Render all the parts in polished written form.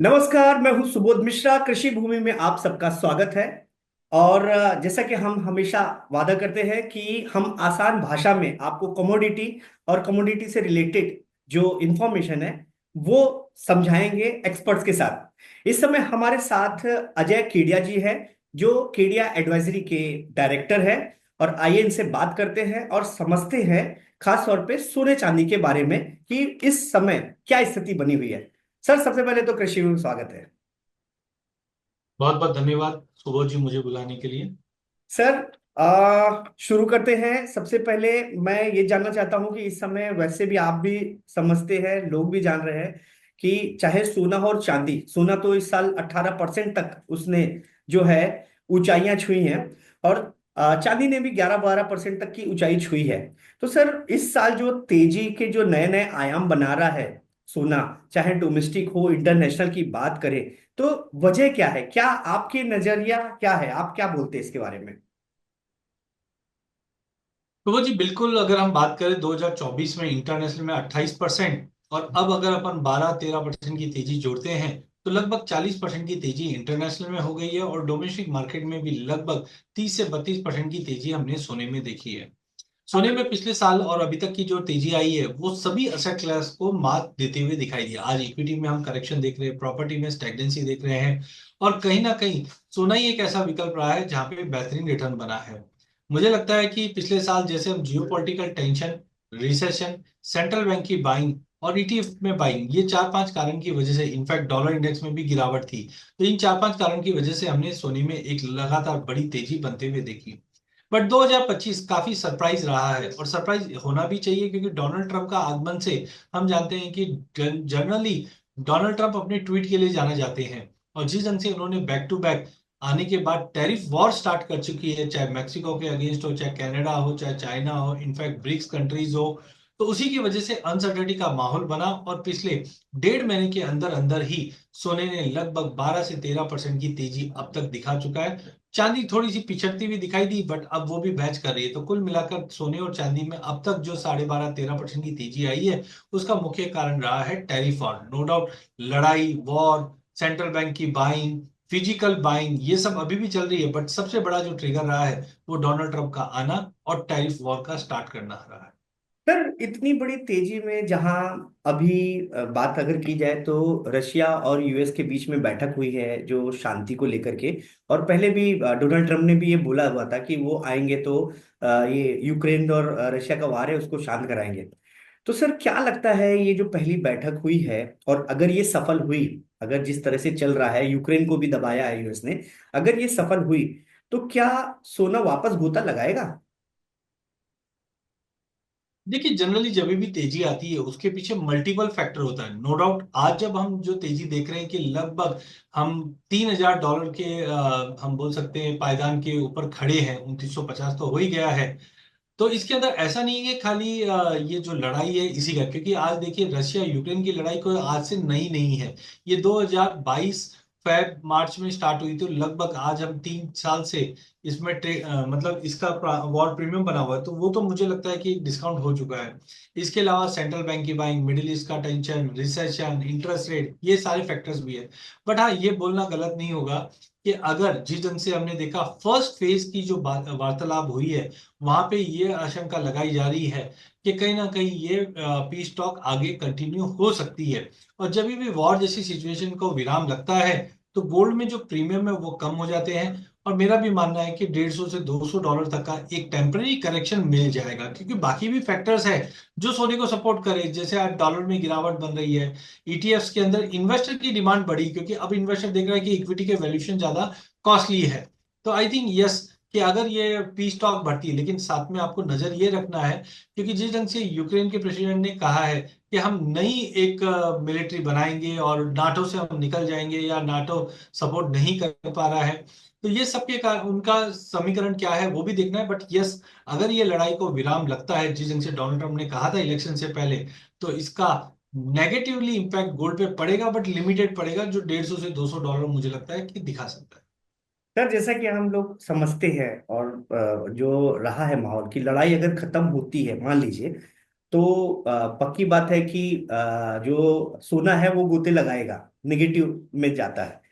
नमस्कार, मैं हूं सुबोध मिश्रा। कृषि भूमि में आप सबका स्वागत है। और जैसा कि हम हमेशा वादा करते हैं कि हम आसान भाषा में आपको कमोडिटी और कमोडिटी से रिलेटेड जो इंफॉर्मेशन है वो समझाएंगे एक्सपर्ट्स के साथ। इस समय हमारे साथ अजय केडिया जी है, जो केडिया एडवाइजरी के डायरेक्टर है। और आइए इनसे बात करते हैं और समझते हैं खास तौर पे सोने चांदी के बारे में कि इस समय क्या स्थिति बनी हुई है। सर, सबसे पहले तो कृषि में स्वागत है। बहुत बहुत धन्यवाद सुबोध जी मुझे बुलाने के लिए। सर, शुरू करते हैं। सबसे पहले मैं ये जानना चाहता हूं कि इस समय वैसे भी आप भी समझते हैं, लोग भी जान रहे हैं कि चाहे सोना हो और चांदी, सोना तो इस साल 18% तक उसने जो है ऊंचाइयां छुई हैं। और चांदी ने भी 11-12% तक की ऊंचाई छुई है। तो सर, इस साल जो तेजी के जो नए नए आयाम बना रहा है सोना, चाहे डोमेस्टिक हो इंटरनेशनल की बात करें, तो वजह क्या है? क्या आपके नजरिया क्या है? आप क्या बोलते हैं इसके बारे में? सुबोध जी बिल्कुल, अगर हम बात करें 2024 में इंटरनेशनल में 28% और अब अगर अपन 12-13% की तेजी जोड़ते हैं तो लगभग 40% की तेजी इंटरनेशनल में हो गई है और डोमेस्टिक मार्केट में भी लगभग 30 से 32% की तेजी हमने सोने में देखी है। सोने में पिछले साल और अभी तक की जो तेजी आई है वो सभी असेट क्लास को मात देते हुए दिखाई दिया। आज इक्विटी में हम करेक्शन देख रहे हैं, प्रॉपर्टी में स्टैग्नेंसी देख रहे हैं और कहीं ना कहीं सोना ही एक ऐसा विकल्प रहा है जहां पे बेहतरीन रिटर्न बना है। मुझे लगता है कि पिछले साल जैसे हम geopolitical tension, recession, central bank की बाइंग और ईटीएफ में बाइंग, ये चार पांच कारण की वजह से, इनफैक्ट डॉलर इंडेक्स में भी गिरावट थी, तो इन चार पांच कारण की वजह से हमने सोने में एक लगातार बड़ी तेजी बनते हुए देखी। बट 2025 काफी सरप्राइज रहा है और सरप्राइज होना भी चाहिए क्योंकि डोनाल्ड ट्रंप का आगमन से हम जानते हैं कि जनरली डोनाल्ड ट्रंप अपने ट्वीट के लिए जाने जाते हैं और जिस ढंग से उन्होंने बैक टू बैक आने के बाद टैरिफ वॉर स्टार्ट कर चुकी है, चाहे मैक्सिको के अगेंस्ट हो, चाहे कनाडा हो, चाहे चाइना हो, इनफैक्ट ब्रिक्स कंट्रीज हो, तो उसी की वजह से अनसर्टेनिटी का माहौल बना और पिछले 1.5 महीने के अंदर अंदर ही सोने ने लगभग 12 से 13% की तेजी अब तक दिखा चुका है। चांदी थोड़ी सी पिछड़ती हुई दिखाई दी बट अब वो भी बैच कर रही है, तो कुल मिलाकर सोने और चांदी में अब तक जो 12.5-13% की तेजी आई है उसका मुख्य कारण रहा है टैरिफ वॉर, नो डाउट। लड़ाई, वॉर, सेंट्रल बैंक की बाइंग, फिजिकल बाइंग, ये सब अभी भी चल रही है बट सबसे बड़ा जो ट्रिगर रहा है वो डोनाल्ड ट्रंप का आना और टैरिफ वॉर का स्टार्ट करना रहा है। सर, इतनी बड़ी तेजी में जहां अभी बात अगर की जाए तो रशिया और यूएस के बीच में बैठक हुई है जो शांति को लेकर के। और पहले भी डोनाल्ड ट्रम्प ने भी ये बोला हुआ था कि वो आएंगे तो ये यूक्रेन और रशिया का वार है उसको शांत कराएंगे। तो सर, क्या लगता है ये जो पहली बैठक हुई है और अगर ये सफल हुई, अगर जिस तरह से चल रहा है, यूक्रेन को भी दबाया है यूएस ने, अगर ये सफल हुई तो क्या सोना वापस गोता लगाएगा? देखिए, जनरली जब भी तेजी आती है उसके पीछे मल्टीपल फैक्टर होता है, नो डाउट। आज जब हम जो तेजी देख रहे हैं कि लगभग हम $3,000 के हम बोल सकते हैं पायदान के ऊपर खड़े हैं, 2950 तो हो ही गया है। तो इसके अंदर ऐसा नहीं है कि खाली ये जो लड़ाई है इसी का, क्योंकि आज देखिए रशिया यूक्रेन की लड़ाई कोई आज से नई नहीं है। ये 2022 फेब मार्च में स्टार्ट हुई, तो लगभग आज हम 3 साल से इसमें मतलब इसका वॉर प्रीमियम बना हुआ है, तो वो तो मुझे लगता है कि डिस्काउंट हो चुका है। इसके अलावा सेंट्रल बैंक की बाइंग, मिडिल ईस्ट का टेंशन, रिसेशन, इंटरेस्ट रेट, ये सारे फैक्टर्स भी है। बट हाँ, ये बोलना गलत नहीं होगा कि अगर जिस ढंग से हमने देखा फर्स्ट फेज की जो वार्तालाप हुई है वहां पे ये आशंका लगाई जा रही है कि कहीं ना कहीं ये पीस टॉक आगे कंटिन्यू हो सकती है। और जब भी वॉर जैसी सिचुएशन को विराम लगता है तो गोल्ड में जो प्रीमियम है वो कम हो जाते हैं और मेरा भी मानना है कि 150 से 200 डॉलर तक का एक टेम्पररी करेक्शन मिल जाएगा, क्योंकि बाकी भी फैक्टर्स है जो सोने को सपोर्ट करे। जैसे आज डॉलर में गिरावट बन रही है, ईटीएफ्स के अंदर इन्वेस्टर की डिमांड बढ़ी क्योंकि अब इन्वेस्टर देख रहा है कि इक्विटी के वैल्यूएशन ज्यादा कॉस्टली है। तो आई थिंक यस कि अगर ये पीस टॉक बढ़ती है, लेकिन साथ में आपको नजर ये रखना है क्योंकि जिस ढंग से यूक्रेन के प्रेसिडेंट ने कहा है कि हम नई एक मिलिट्री बनाएंगे और नाटो से हम निकल जाएंगे या नाटो सपोर्ट नहीं कर पा रहा है, तो ये सबके का उनका समीकरण क्या है वो भी देखना है। बट यस, अगर ये लड़ाई को विराम लगता है जिस ढंग से डोनाल्ड ट्रंप ने कहा था इलेक्शन से पहले, तो इसका नेगेटिवली इंपैक्ट गोल्ड पे पड़ेगा बट लिमिटेड पड़ेगा, जो 150 से 200 डॉलर मुझे लगता है कि दिखा सकता है। सर, जैसा कि हम लोग समझते हैं और जो रहा है माहौल की लड़ाई अगर खत्म होती है मान लीजिए, तो पक्की बात है कि जो सोना है वो गोते लगाएगा। निगेटिव में जाता है।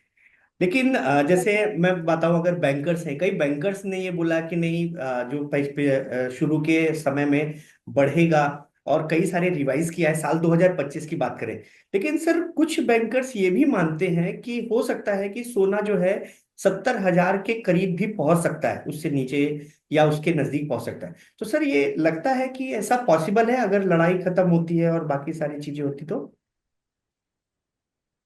लेकिन जैसे मैं बताऊं, अगर बैंकर्स हैं, कई बैंकर्स ने ये बोला कि नहीं, जो शुरू के समय में बढ़ेगा, और कई सारे रिवाइज किया है, साल 2025 की बात करें। लेकिन सर कुछ बैंकर्स ये भी मानते हैं कि हो सकता है कि सोना जो है 70,000 के करीब भी पहुंच सकता है, उससे नीचे या उसके नजदीक पहुंच सकता है। तो सर ये लगता है कि ऐसा पॉसिबल है अगर लड़ाई खत्म होती है और बाकी सारी चीजें होती तो?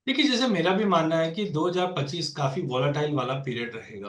देखिए, जैसे मेरा भी मानना है कि 2025 काफी वॉलेटाइल वाला पीरियड रहेगा।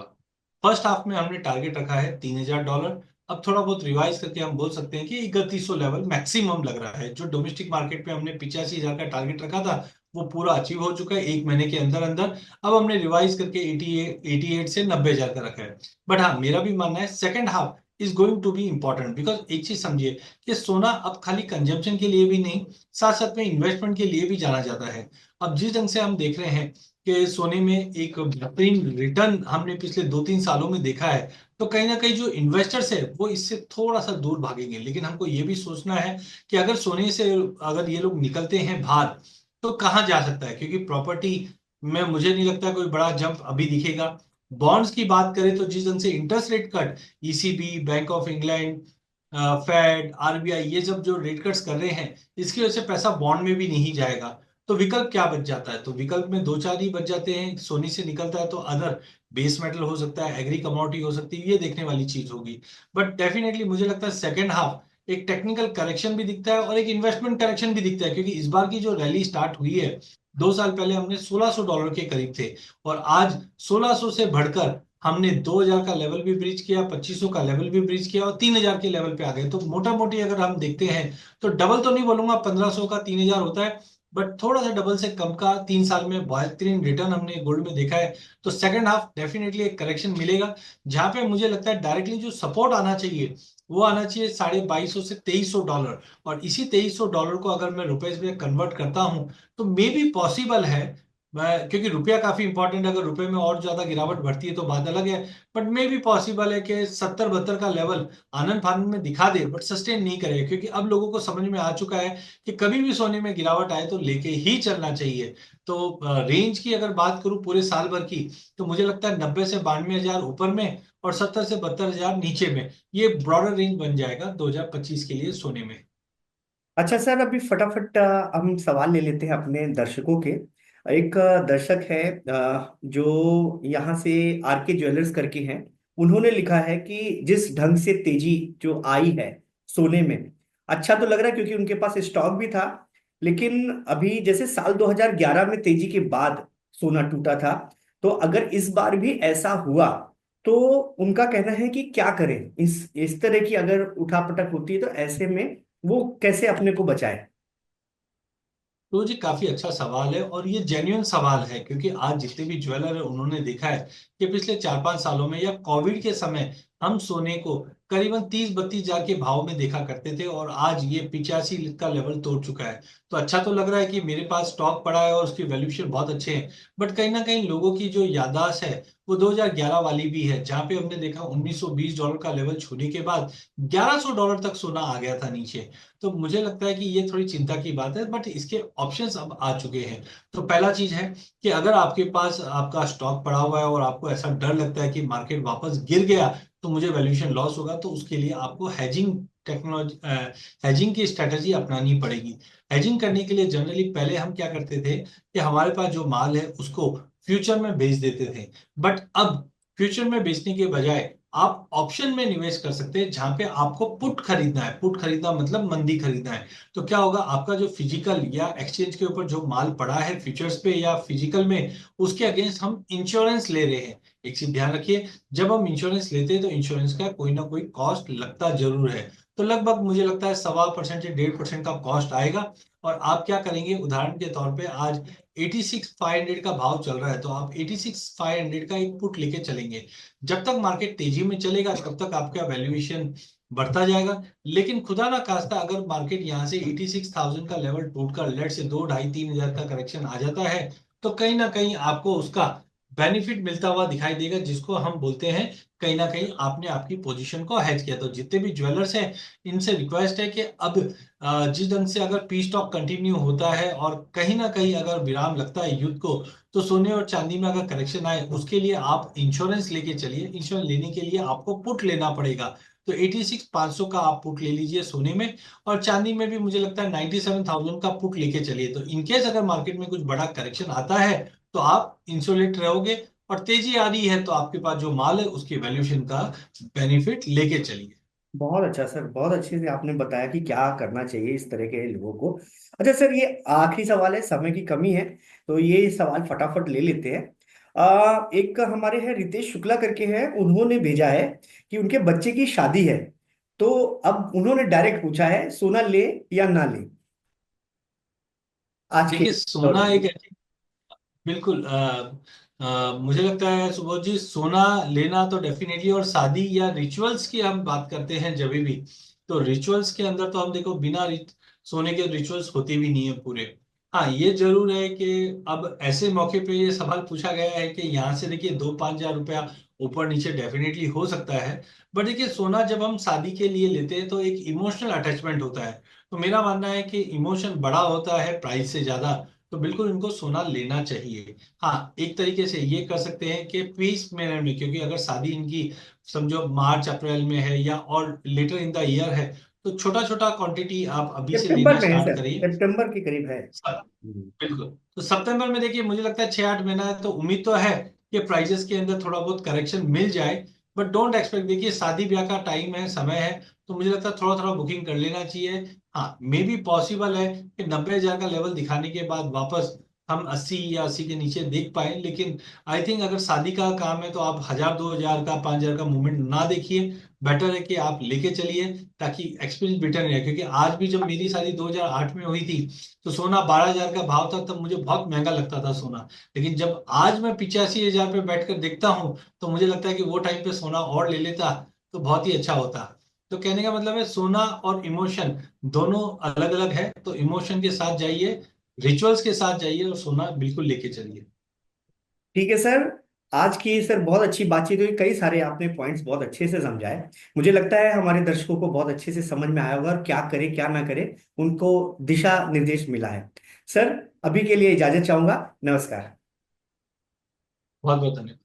फर्स्ट हाफ में हमने टारगेट रखा है $3,000। अब थोड़ा बहुत रिवाइज करके हम बोल सकते हैं कि 3100 लेवल मैक्सिमम लग रहा है। जो डोमेस्टिक मार्केट पे हमने 85,000 का टारगेट रखा था, वो पूरा अचीव हो चुका है एक महीने के अंदर अंदर। अब हमने रिवाइज करके 88 से 90,000 का रखा है। बट हाँ, मेरा भी मानना है second half is going to be important, because एक चीज समझिए कि सोना अब खाली कंजम्पशन के लिए भी नहीं, साथ साथ में इन्वेस्टमेंट के लिए भी जाना जाता है। अब जिस ढंग से हम देख रहे हैं कि सोने में एक बेहतरीन रिटर्न हमने पिछले 2-3 सालों में देखा है, तो कहीं ना कहीं जो इन्वेस्टर्स है वो इससे थोड़ा सा दूर भागेंगे। लेकिन हमको ये भी सोचना है कि अगर सोने से अगर ये लोग निकलते हैं बाहर, तो कहाँ जा सकता है, क्योंकि प्रॉपर्टी में मुझे नहीं लगता कोई बड़ा जंप अभी दिखेगा। बॉन्ड्स की बात करें तो जिस ढंग से interest rate cut ECB, bank of England, Fed, RBI, ये जब जो रेट कट्स कर रहे हैं, इसकी वजह से पैसा बॉन्ड में भी नहीं जाएगा। तो विकल्प क्या बच जाता है? तो विकल्प में दो चार ही बच जाते हैं। सोने से निकलता है तो अदर बेस मेटल हो सकता है, एग्री कमोडिटी हो सकती है, ये देखने वाली चीज होगी। बट डेफिनेटली मुझे लगता है सेकेंड हाफ एक टेक्निकल करेक्शन भी दिखता है और एक इन्वेस्टमेंट करेक्शन भी दिखता है, क्योंकि इस बार की जो रैली स्टार्ट हुई है, 2 साल पहले हमने $1,600 के करीब थे, और आज 1,600 से बढ़कर हमने 2,000 का लेवल भी ब्रीच किया, 2,500 का लेवल भी ब्रीच किया, और 3,000 के लेवल पे आ गए। तो मोटा मोटी अगर हम देखते हैं तो डबल तो नहीं बोलूंगा, 1,500 का 3,000 होता है, बट थोड़ा सा डबल से कम का 3 साल में बेहतरीन रिटर्न हमने गोल्ड में देखा है। तो सेकंड हाफ डेफिनेटली एक करेक्शन मिलेगा, जहां पे मुझे लगता है डायरेक्टली जो सपोर्ट आना चाहिए वो आना चाहिए 2,250 से $2,300। और इसी $2,300 को अगर मैं रुपए में कन्वर्ट करता हूं, तो मे बी पॉसिबल है, मैं क्योंकि रुपया काफी इंपॉर्टेंट है, अगर रुपए में और ज्यादा गिरावट बढ़ती है तो बात अलग है। बट मे भी पॉसिबल है कि 70-72 का लेवल आनंद फानंद में दिखा दे, बट सस्टेन नहीं करेगा, क्योंकि अब लोगों को समझ में आ चुका है कि कभी भी सोने में गिरावट आए तो लेके ही चलना चाहिए। तो रेंज की अगर बात करूं पूरे साल भर की, तो मुझे लगता है 90 से 92,000 ऊपर में और 70 से 72,000 नीचे में, ये ब्रॉडर रेंज बन जाएगा 2025 के लिए सोने में। अच्छा सर, अभी फटाफट हम सवाल ले लेते हैं अपने दर्शकों के। एक दर्शक है, जो यहाँ से आर के ज्वेलर्स करके हैं। उन्होंने लिखा है कि जिस ढंग से तेजी जो आई है सोने में, अच्छा तो लग रहा है क्योंकि उनके पास स्टॉक भी था। लेकिन अभी जैसे साल 2011 में तेजी के बाद सोना टूटा था, तो अगर इस बार भी ऐसा हुआ तो उनका कहना है कि क्या करें, इस तरह की अगर उठापटक होती है तो ऐसे में वो कैसे अपने को बचाए? तो जी काफी अच्छा सवाल है, और ये जेन्युइन सवाल है, क्योंकि आज जितने भी ज्वेलर है उन्होंने देखा है कि पिछले 4-5 सालों में या कोविड के समय हम सोने को करीबन 30-32 हजार के भाव में देखा करते थे, और आज ये 85 का लेवल तोड़ चुका है। तो अच्छा तो लग रहा है कि मेरे पास स्टॉक पड़ा है और उसकी वैल्यूएशन बहुत अच्छे हैं। बट कहीं ना कहीं लोगों की जो याददाश्त है वो 2011 वाली भी है, जहां पे हमने देखा $1,920 का लेवल छूने के बाद $1,100 तक सोना आ गया था नीचे। तो मुझे लगता है कि ये थोड़ी चिंता की बात है, बट इसके ऑप्शंस अब आ चुके हैं। तो पहला चीज है कि अगर आपके पास आपका स्टॉक पड़ा हुआ है और आपको ऐसा डर लगता है कि मार्केट वापस गिर गया तो मुझे वैल्यूएशन लॉस होगा, तो उसके लिए आपको हैजिंग टेक्नोलॉजी, हैजिंग की स्ट्रेटजी अपनानी पड़ेगी। हैजिंग करने के लिए जनरली पहले हम क्या करते थे कि हमारे पास जो माल है उसको फ्यूचर में बेच देते थे। बट अब फ्यूचर में बेचने के बजाय आप ऑप्शन में निवेश कर सकते हैं, जहां पे आपको पुट खरीदना है। पुट खरीदना मतलब मंदी खरीदना है। तो क्या होगा, आपका जो फिजिकल या एक्सचेंज के ऊपर जो माल पड़ा है फ्यूचर्स पे या फिजिकल में, उसके अगेंस्ट हम इंश्योरेंस ले रहे हैं। एक चीज ध्यान रखिए, जब हम इंश्योरेंस लेते हैं तो इंश्योरेंस का कोई ना कोई कॉस्ट लगता जरूर है। तो लगभग मुझे लगता है 1.25% से 1.5% का कॉस्ट आएगा। और आप क्या करेंगे, उदाहरण के तौर पे आज 86,500 का भाव चल रहा है, तो आप 86,500 का एक पुट लेके चलेंगे। जब तक मार्केट तेजी में चलेगा तब तक आपका वैल्यूएशन बढ़ता जाएगा। लेकिन खुदा ना खास्ता अगर मार्केट यहाँ से 86,000 का लेवल टूटकर लेट से 2, 2.5, 3 हजार का करेक्शन आ जाता है, तो कहीं ना कहीं आपको उसका बेनिफिट मिलता हुआ दिखाई देगा, जिसको हम बोलते हैं कहीं ना कहीं आपने आपकी पोजीशन को हेज किया। तो जितने भी ज्वेलर्स हैं, इनसे रिक्वेस्ट है कि अब जिस ढंग से अगर पी स्टॉक कंटिन्यू होता है और कहीं ना कहीं अगर विराम लगता है युद्ध को, तो सोने और चांदी में अगर करेक्शन आए, उसके लिए आप इंश्योरेंस लेके चलिए। इंश्योरेंस लेने के लिए आपको पुट लेना पड़ेगा। तो 86,500 का आप पुट ले लीजिए सोने में। और चांदी में भी मुझे लगता है 97,000 का पुट लेके चलिए। तो इनकेस अगर मार्केट में कुछ बड़ा करेक्शन आता है, तो आप इंसुलेट रहोगे। और तेजी आ रही है तो आपके पास जो माल है उसकी वैल्यूएशन का बेनिफिट लेके चलिए। बहुत अच्छा सर, बहुत अच्छे से आपने बताया कि क्या करना चाहिए इस तरह के लोगों को। अच्छा सर, ये आखिरी सवाल है, समय की कमी है, तो ये सवाल फटाफट ले लेते हैं। एक हमारे हैं रितेश शुक्ला करके हैं, उन्होंने भेजा है कि उनके बच्चे की शादी है, तो अब उन्होंने डायरेक्ट पूछा है सोना ले या ना ले आज के देखिए, दौर सोना में। एक ऐसी, बिल्कुल मुझे लगता है सुबोध जी, सोना लेना तो डेफिनेटली। और शादी या रिचुअल्स की हम बात करते हैं जब भी, तो रिचुअल्स के अंदर तो हम देखो बिना सोने के रिचुअल्स होते भी नहीं है पूरे। हाँ, ये जरूर है कि अब ऐसे मौके पे ये सवाल पूछा गया है कि यहाँ से देखिए 2-5 हज़ार रुपया ऊपर नीचे डेफिनेटली हो सकता है। बट देखिए, सोना जब हम शादी के लिए लेते हैं तो एक इमोशनल अटैचमेंट होता है। तो मेरा मानना है कि इमोशन बड़ा होता है प्राइस से ज्यादा। तो बिल्कुल इनको सोना लेना चाहिए। हाँ, एक तरीके से ये कर सकते हैं कि पीस मैनर में, क्योंकि अगर शादी इनकी समझो मार्च अप्रैल में है या और लेटर इन द ईयर है, तो छोटा छोटा क्वांटिटी आप अभी से सितंबर लेना में है स्टार्ट सर, करिए। सितंबर के करीब है। बिल्कुल। तो सितंबर में देखिए, मुझे लगता है 6-8 महीना है, तो उम्मीद तो है कि प्राइजेस के अंदर थोड़ा बहुत करेक्शन मिल जाए। बट डोंट एक्सपेक्ट, देखिए शादी ब्याह का टाइम है, समय है, तो मुझे लगता है थोड़ा थोड़ा बुकिंग कर लेना चाहिए। हाँ, मे बी पॉसिबल है कि 90,000 का लेवल दिखाने के बाद वापस हम 80 या 80 के नीचे देख पाए। लेकिन आई थिंक अगर शादी का काम है तो आप 1,000-2,000 का 5,000 का मूवमेंट ना देखिए। बेटर है कि आप लेके चलिए, ताकि एक्सपीरियंस बेटर रहे। क्योंकि आज भी जब मेरी शादी 2008 में हुई थी, तो सोना 12,000 का भाव था, तब मुझे बहुत महंगा लगता था सोना। लेकिन जब आज मैं 85,000 पे बैठकर देखता हूँ, तो मुझे लगता है कि वो टाइम पे सोना और ले लेता तो बहुत ही अच्छा होता। तो कहने का मतलब है, सोना और इमोशन दोनों अलग अलग है। तो इमोशन के साथ जाइए, रिचुअल्स के साथ जाइए, और सोना बिल्कुल लेके चलिए। ठीक है सर, आज की सर बहुत अच्छी बातचीत हुई, कई सारे आपने पॉइंट्स बहुत अच्छे से समझाए। मुझे लगता है हमारे दर्शकों को बहुत अच्छे से समझ में आया होगा और क्या करे क्या ना करे, उनको दिशा निर्देश मिला है। सर, अभी के लिए इजाजत चाहूंगा, नमस्कार। बहुत बहुत धन्यवाद।